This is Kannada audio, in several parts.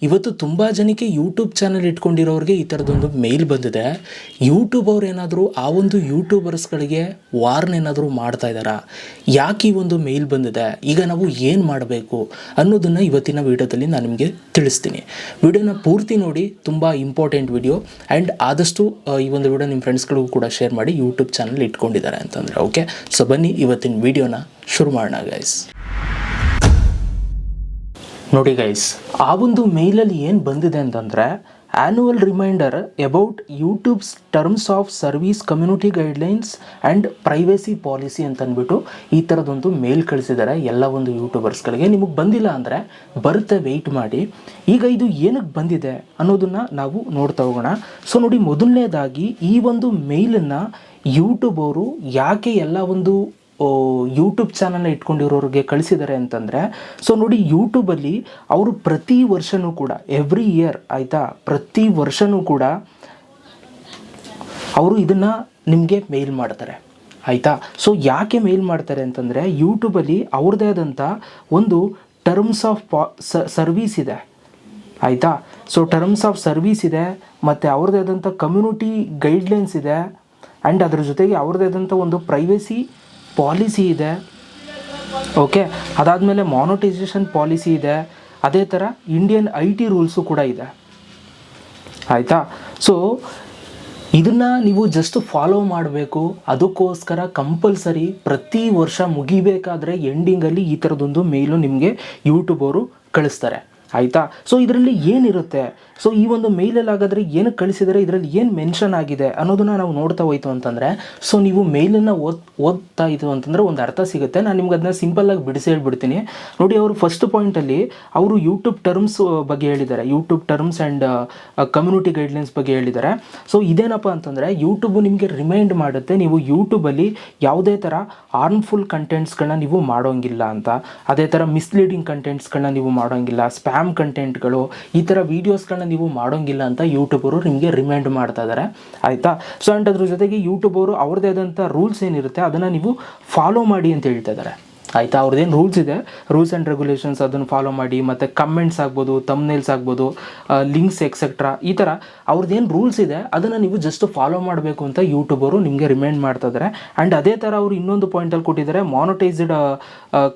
ಇವತ್ತು ತುಂಬ ಜನಕ್ಕೆ ಯೂಟ್ಯೂಬ್ ಚಾನಲ್ ಇಟ್ಕೊಂಡಿರೋರಿಗೆ ಈ ಥರದೊಂದು ಮೇಲ್ ಬಂದಿದೆ. ಯೂಟ್ಯೂಬ್ ಅವ್ರು ಏನಾದರೂ ಆ ಒಂದು ಯೂಟ್ಯೂಬರ್ಸ್ಗಳಿಗೆ ವಾರ್ನ್ ಏನಾದರೂ ಮಾಡ್ತಾ ಇದ್ದಾರಾ, ಯಾಕೆ ಈ ಒಂದು ಮೇಲ್ ಬಂದಿದೆ, ಈಗ ನಾವು ಏನು ಮಾಡಬೇಕು ಅನ್ನೋದನ್ನು ಇವತ್ತಿನ ವಿಡಿಯೋದಲ್ಲಿ ನಾನು ನಿಮಗೆ ತಿಳಿಸ್ತೀನಿ. ವಿಡಿಯೋನ ಪೂರ್ತಿ ನೋಡಿ, ತುಂಬ ಇಂಪಾರ್ಟೆಂಟ್ ವಿಡಿಯೋ. ಆ್ಯಂಡ್ ಆದಷ್ಟು ಈ ಒಂದು ವಿಡಿಯೋ ನಿಮ್ಮ ಫ್ರೆಂಡ್ಸ್ಗಳಿಗೂ ಕೂಡ ಶೇರ್ ಮಾಡಿ, ಯೂಟ್ಯೂಬ್ ಚಾನಲ್ ಇಟ್ಕೊಂಡಿದ್ದಾರೆ ಅಂತಂದರೆ. ಓಕೆ, ಸೊ ಬನ್ನಿ ಇವತ್ತಿನ ವಿಡಿಯೋನ ಶುರು ಮಾಡೋಣ ಗೈಸ್. ನೋಡಿ ಗೈಸ್, ಆ ಒಂದು ಮೇಲಲ್ಲಿ ಏನು ಬಂದಿದೆ ಅಂತಂದರೆ, annual reminder about YouTube's terms of service community guidelines and privacy policy ಅಂತಂದ್ಬಿಟ್ಟು ಈ ಥರದೊಂದು ಮೇಲ್ ಕಳಿಸಿದ್ದಾರೆ ಎಲ್ಲ ಒಂದು ಯೂಟ್ಯೂಬರ್ಸ್ಗಳಿಗೆ. ನಿಮಗೆ ಬಂದಿಲ್ಲ ಅಂದರೆ ಬರುತ್ತೆ, ವೆಯ್ಟ್ ಮಾಡಿ. ಈಗ ಇದು ಏನಕ್ಕೆ ಬಂದಿದೆ ಅನ್ನೋದನ್ನು ನಾವು ನೋಡ್ತಾ ಹೋಗೋಣ. ಸೊ ನೋಡಿ, ಮೊದಲನೇದಾಗಿ ಈ ಒಂದು ಮೇಲನ್ನು ಯೂಟ್ಯೂಬ್ ಅವರು ಯಾಕೆ ಎಲ್ಲ ಒಂದು ಯೂಟ್ಯೂಬ್ ಚಾನಲ್ನ ಇಟ್ಕೊಂಡಿರೋರಿಗೆ ಕಳಿಸಿದ್ದಾರೆ ಅಂತಂದರೆ, ಸೊ ನೋಡಿ, ಯೂಟ್ಯೂಬಲ್ಲಿ ಅವರು ಪ್ರತಿ ವರ್ಷವೂ ಕೂಡ ಎವ್ರಿ ಇಯರ್ ಆಯಿತಾ, ಪ್ರತಿ ವರ್ಷವೂ ಕೂಡ ಅವರು ಇದನ್ನು ನಿಮಗೆ ಮೇಲ್ ಮಾಡ್ತಾರೆ ಆಯಿತಾ. ಸೊ ಯಾಕೆ ಮೇಲ್ ಮಾಡ್ತಾರೆ ಅಂತಂದರೆ, ಯೂಟ್ಯೂಬಲ್ಲಿ ಅವ್ರದ್ದೇ ಆದಂಥ ಒಂದು ಟರ್ಮ್ಸ್ ಆಫ್ ಸರ್ವೀಸ್ ಇದೆ ಆಯಿತಾ. ಸೊ ಟರ್ಮ್ಸ್ ಆಫ್ ಸರ್ವೀಸ್ ಇದೆ, ಮತ್ತು ಅವ್ರದ್ದೇ ಆದಂಥ ಕಮ್ಯುನಿಟಿ ಗೈಡ್ಲೈನ್ಸ್ ಇದೆ, ಆ್ಯಂಡ್ ಅದ್ರ ಜೊತೆಗೆ ಅವ್ರದ್ದೇ ಆದಂಥ ಒಂದು ಪ್ರೈವೇಸಿ ಪಾಲಿಸಿ ಇದೆ. ಓಕೆ, ಅದಾದಮೇಲೆ ಮಾನಿಟೈಸೇಷನ್ ಪಾಲಿಸಿ ಇದೆ. ಅದೇ ಥರ ಇಂಡಿಯನ್ IT ರೂಲ್ಸು ಕೂಡ ಇದೆ ಆಯಿತಾ. ಸೊ ಇದನ್ನು ನೀವು ಜಸ್ಟ್ ಫಾಲೋ ಮಾಡಬೇಕು. ಅದಕ್ಕೋಸ್ಕರ ಕಂಪಲ್ಸರಿ ಪ್ರತಿ ವರ್ಷ ಮುಗಿಬೇಕಾದ್ರೆ ಎಂಡಿಂಗಲ್ಲಿ ಈ ಥರದೊಂದು ಮೇಲು ನಿಮಗೆ ಯೂಟ್ಯೂಬ್ ಅವರು ಕಳಿಸ್ತಾರೆ ಆಯಿತಾ. ಸೊ ಇದರಲ್ಲಿ ಏನಿರುತ್ತೆ, ಸೊ ಈ ಒಂದು ಮೇಲಲ್ಲಿ ಹಾಗಾದರೆ ಏನಕ್ಕೆ ಕಳಿಸಿದರೆ, ಇದರಲ್ಲಿ ಏನು ಮೆನ್ಷನ್ ಆಗಿದೆ ಅನ್ನೋದನ್ನು ನಾವು ನೋಡ್ತಾ ಹೋಯ್ತು ಅಂತಂದರೆ, ಸೊ ನೀವು ಮೇಲನ್ನು ಓದ್ತಾ ಇತ್ತು ಅಂತಂದರೆ ಒಂದು ಅರ್ಥ ಸಿಗುತ್ತೆ. ನಾನು ನಿಮ್ಗೆ ಅದನ್ನ ಸಿಂಪಲ್ಲಾಗಿ ಬಿಡಿಸಿ ಹೇಳ್ಬಿಡ್ತೀನಿ. ನೋಡಿ, ಅವರು ಫಸ್ಟ್ ಪಾಯಿಂಟಲ್ಲಿ ಅವರು ಯೂಟ್ಯೂಬ್ ಟರ್ಮ್ಸ್ ಬಗ್ಗೆ ಹೇಳಿದ್ದಾರೆ, YouTube terms and community guidelines ಬಗ್ಗೆ ಹೇಳಿದ್ದಾರೆ. ಸೊ ಇದೇನಪ್ಪ ಅಂತಂದರೆ, ಯೂಟ್ಯೂಬು ನಿಮಗೆ ರಿಮೈಂಡ್ ಮಾಡುತ್ತೆ, ನೀವು ಯೂಟ್ಯೂಬಲ್ಲಿ ಯಾವುದೇ ಥರ ಹಾರ್ಮ್ಫುಲ್ ಕಂಟೆಂಟ್ಸ್ಗಳನ್ನ ನೀವು ಮಾಡೋಂಗಿಲ್ಲ ಅಂತ. ಅದೇ ಥರ ಮಿಸ್ಲೀಡಿಂಗ್ ಕಂಟೆಂಟ್ಸ್ಗಳನ್ನ ನೀವು ಮಾಡೋಂಗಿಲ್ಲ, ಸ್ಪ್ಯಾಮ್ ಕಂಟೆಂಟ್ಗಳು, ಈ ಥರ ವೀಡಿಯೋಸ್ಗಳನ್ನ ನೀವು ಮಾಡೋಂಗಿಲ್ಲ ಅಂತ ಯೂಟ್ಯೂಬ್ ಅವರು ನಿಮಗೆ ರಿಮೈಂಡ್ ಮಾಡ್ತಾ ಇದ್ದಾರೆ ಆಯಿತಾ. ಸೊ ಆ್ಯಂಡ್ ಅದ್ರ ಜೊತೆಗೆ ಯೂಟ್ಯೂಬ್ ಅವರು ಅವ್ರದ್ದೇ ಆದಂಥ ರೂಲ್ಸ್ ಏನಿರುತ್ತೆ ಅದನ್ನು ನೀವು ಫಾಲೋ ಮಾಡಿ ಅಂತ ಹೇಳ್ತಾ ಇದ್ದಾರೆ ಆಯಿತಾ. ಅವ್ರದ್ದೇನು ರೂಲ್ಸ್ ಇದೆ, ರೂಲ್ಸ್ ಆ್ಯಂಡ್ ರೆಗ್ಯುಲೇಷನ್ಸ್, ಅದನ್ನು ಫಾಲೋ ಮಾಡಿ. ಮತ್ತು ಕಮೆಂಟ್ಸ್ ಆಗ್ಬೋದು, ತಮ್ನೇಲ್ಸ್ ಆಗ್ಬೋದು, ಲಿಂಕ್ಸ್ ಎಕ್ಸೆಟ್ರಾ, ಈ ಥರ ಅವ್ರದ್ದೇನು ರೂಲ್ಸ್ ಇದೆ ಅದನ್ನು ನೀವು ಜಸ್ಟ್ ಫಾಲೋ ಮಾಡಬೇಕು ಅಂತ ಯೂಟ್ಯೂಬ್ ಅವರು ನಿಮಗೆ ರಿಮೈಂಡ್ ಮಾಡ್ತಾ ಇದ್ದಾರೆ. ಆ್ಯಂಡ್ ಅದೇ ಥರ ಅವರು ಇನ್ನೊಂದು ಪಾಯಿಂಟಲ್ಲಿ ಕೊಟ್ಟಿದ್ದಾರೆ, ಮಾನಿಟೈಸ್ಡ್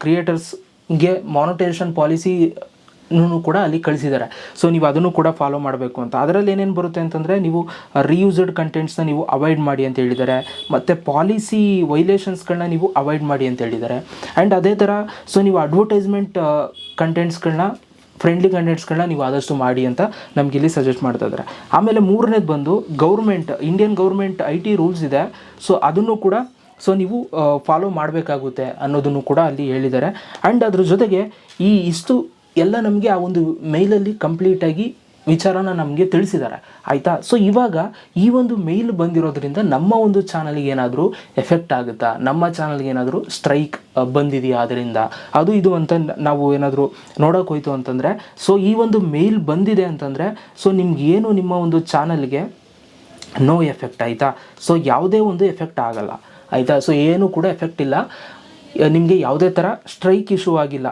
ಕ್ರಿಯೇಟರ್ಸ್ಗೆ ಮಾನಿಟೈಸೇಷನ್ ಪಾಲಿಸಿ ಕೂಡ ಅಲ್ಲಿ ಕಳಿಸಿದ್ದಾರೆ. ಸೊ ನೀವು ಅದನ್ನು ಕೂಡ ಫಾಲೋ ಮಾಡಬೇಕು ಅಂತ. ಅದರಲ್ಲಿ ಏನೇನು ಬರುತ್ತೆ ಅಂತಂದರೆ, ನೀವು ರೀಯೂಸ್ಡ್ ಕಂಟೆಂಟ್ಸ್ನ ನೀವು ಅವಾಯ್ಡ್ ಮಾಡಿ ಅಂತ ಹೇಳಿದ್ದಾರೆ, ಮತ್ತು ಪಾಲಿಸಿ ವೈಲೇಷನ್ಸ್ಗಳನ್ನ ನೀವು ಅವಾಯ್ಡ್ ಮಾಡಿ ಅಂತ ಹೇಳಿದ್ದಾರೆ. ಆ್ಯಂಡ್ ಅದೇ ಥರ ಸೊ ನೀವು ಅಡ್ವರ್ಟೈಸ್ಮೆಂಟ್ ಕಂಟೆಂಟ್ಸ್ಗಳನ್ನ, ಫ್ರೆಂಡ್ಲಿ ಕಂಟೆಂಟ್ಸ್ಗಳನ್ನ ನೀವು ಆದಷ್ಟು ಮಾಡಿ ಅಂತ ನಮ್ಗೆ ಇಲ್ಲಿ ಸಜೆಸ್ಟ್ ಮಾಡ್ತಾ ಇದ್ದಾರೆ. ಆಮೇಲೆ ಮೂರನೇದು ಬಂದು ಇಂಡಿಯನ್ ಗೌರ್ಮೆಂಟ್ IT ರೂಲ್ಸ್ ಇದೆ, ಸೊ ಅದನ್ನು ಕೂಡ ಸೊ ನೀವು ಫಾಲೋ ಮಾಡಬೇಕಾಗುತ್ತೆ ಅನ್ನೋದನ್ನು ಕೂಡ ಅಲ್ಲಿ ಹೇಳಿದ್ದಾರೆ. ಆ್ಯಂಡ್ ಅದ್ರ ಜೊತೆಗೆ ಇಷ್ಟು ಎಲ್ಲ ನಮಗೆ ಆ ಒಂದು ಮೇಲಲ್ಲಿ ಕಂಪ್ಲೀಟಾಗಿ ವಿಚಾರನ ನಮಗೆ ತಿಳಿಸಿದ್ದಾರೆ ಆಯಿತಾ. ಸೊ ಇವಾಗ ಈ ಒಂದು ಮೇಲ್ ಬಂದಿರೋದ್ರಿಂದ ನಮ್ಮ ಒಂದು ಚಾನಲ್ಗೆ ಏನಾದರೂ ಎಫೆಕ್ಟ್ ಆಗುತ್ತಾ, ನಮ್ಮ ಚಾನಲ್ಗೆ ಏನಾದರೂ ಸ್ಟ್ರೈಕ್ ಬಂದಿದೆಯಾ ಅದರಿಂದ, ಅದು ಇದು ಅಂತ ನಾವು ಏನಾದರೂ ನೋಡೋಕೆ ಹೋಯ್ತು ಅಂತಂದರೆ, ಸೊ ಈ ಒಂದು ಮೇಲ್ ಬಂದಿದೆ ಅಂತಂದರೆ, ಸೊ ನಿಮಗೇನು ನಿಮ್ಮ ಒಂದು ಚಾನಲ್ಗೆ ನೋ ಎಫೆಕ್ಟ್ ಆಯಿತಾ. ಸೊ ಯಾವುದೇ ಒಂದು ಎಫೆಕ್ಟ್ ಆಗಲ್ಲ ಆಯಿತಾ. ಸೊ ಏನೂ ಕೂಡ ಎಫೆಕ್ಟ್ ಇಲ್ಲ, ನಿಮಗೆ ಯಾವುದೇ ಥರ ಸ್ಟ್ರೈಕ್ ಇಶ್ಯೂ ಆಗಿಲ್ಲ.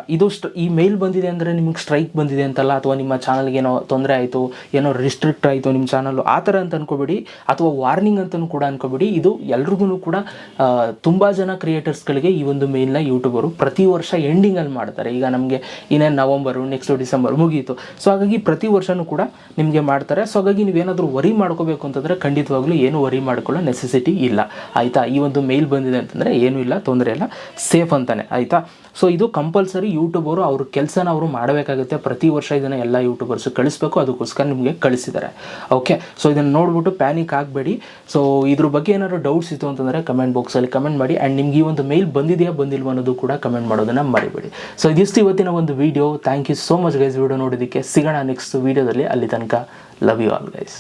ಈ ಮೇಲ್ ಬಂದಿದೆ ಅಂದರೆ ನಿಮಗೆ ಸ್ಟ್ರೈಕ್ ಬಂದಿದೆ ಅಂತಲ್ಲ, ಅಥವಾ ನಿಮ್ಮ ಚಾನಲ್ಗೆ ಏನೋ ತೊಂದರೆ ಆಯಿತು, ಏನೋ ರಿಸ್ಟ್ರಿಕ್ಟ್ ಆಯಿತು ನಿಮ್ಮ ಚಾನಲ್ಲು, ಆ ಥರ ಅಂತ ಅನ್ಕೋಬೇಡಿ, ಅಥವಾ ವಾರ್ನಿಂಗ್ ಅಂತಲೂ ಕೂಡ ಅನ್ಕೋಬೇಡಿ. ಇದು ಎಲ್ರಿಗೂ ಕೂಡ ತುಂಬ ಜನ ಕ್ರಿಯೇಟರ್ಸ್ಗಳಿಗೆ ಈ ಒಂದು ಮೇಲ್ನ ಯೂಟ್ಯೂಬರು ಪ್ರತಿ ವರ್ಷ ಎಂಡಿಂಗಲ್ಲಿ ಮಾಡ್ತಾರೆ. ಈಗ ನಮಗೆ ಇನ್ನೇನು ನವಂಬರು, ನೆಕ್ಸ್ಟ್ ಡಿಸೆಂಬರ್ ಮುಗೀತು. ಸೊ ಹಾಗಾಗಿ ಪ್ರತಿ ವರ್ಷವೂ ಕೂಡ ನಿಮಗೆ ಮಾಡ್ತಾರೆ. ಸೊ ಹಾಗಾಗಿ ನೀವೇನಾದರೂ ವರಿ ಮಾಡ್ಕೋಬೇಕು ಅಂತಂದರೆ ಖಂಡಿತವಾಗ್ಲೂ ಏನು ವರಿ ಮಾಡ್ಕೊಳ್ಳೋ ನೆಸೆಸಿಟಿ ಇಲ್ಲ ಆಯಿತಾ. ಈ ಒಂದು ಮೇಲ್ ಬಂದಿದೆ ಅಂತಂದರೆ ಏನೂ ಇಲ್ಲ, ತೊಂದರೆ ಇಲ್ಲ, ಸೇಫ್ ಅಂತಾನೆ ಆಯಿತಾ. ಸೊ ಇದು ಕಂಪಲ್ಸರಿ ಯೂಟ್ಯೂಬ್ ಅವರು ಅವ್ರ ಕೆಲಸನ ಅವರು ಮಾಡಬೇಕಾಗುತ್ತೆ. ಪ್ರತಿ ವರ್ಷ ಇದನ್ನು ಎಲ್ಲ ಯೂಟ್ಯೂಬರ್ಸು ಕಳಿಸ್ಬೇಕು, ಅದಕ್ಕೋಸ್ಕರ ನಿಮಗೆ ಕಳಿಸಿದ್ದಾರೆ. ಓಕೆ, ಸೊ ಇದನ್ನು ನೋಡ್ಬಿಟ್ಟು ಪ್ಯಾನಿಕ್ ಆಗಬೇಡಿ. ಸೊ ಇದ್ರ ಬಗ್ಗೆ ಏನಾದರೂ ಡೌಟ್ಸ್ ಇತ್ತು ಅಂತಂದರೆ ಕಮೆಂಟ್ ಬಾಕ್ಸಲ್ಲಿ ಕಮೆಂಟ್ ಮಾಡಿ. ಆ್ಯಂಡ್ ನಿಮ್ಗೆ ಈ ಒಂದು ಮೇಲ್ ಬಂದಿದೆಯಾ ಬಂದಿಲ್ವ ಅನ್ನೋದು ಕೂಡ ಕಮೆಂಟ್ ಮಾಡೋದನ್ನು ಮರಿಬೇಡಿ. ಸೊ ಇದಿಷ್ಟು ಇವತ್ತಿನ ಒಂದು video. Thank you so much guys video ನೋಡೋದಕ್ಕೆ. ಸಿಗೋಣ ನೆಕ್ಸ್ಟ್ ವಿಡಿಯೋದಲ್ಲಿ. ಅಲ್ಲಿ ತನಕ ಲವ್ ಯು ಆಲ್ ಗೈಸ್.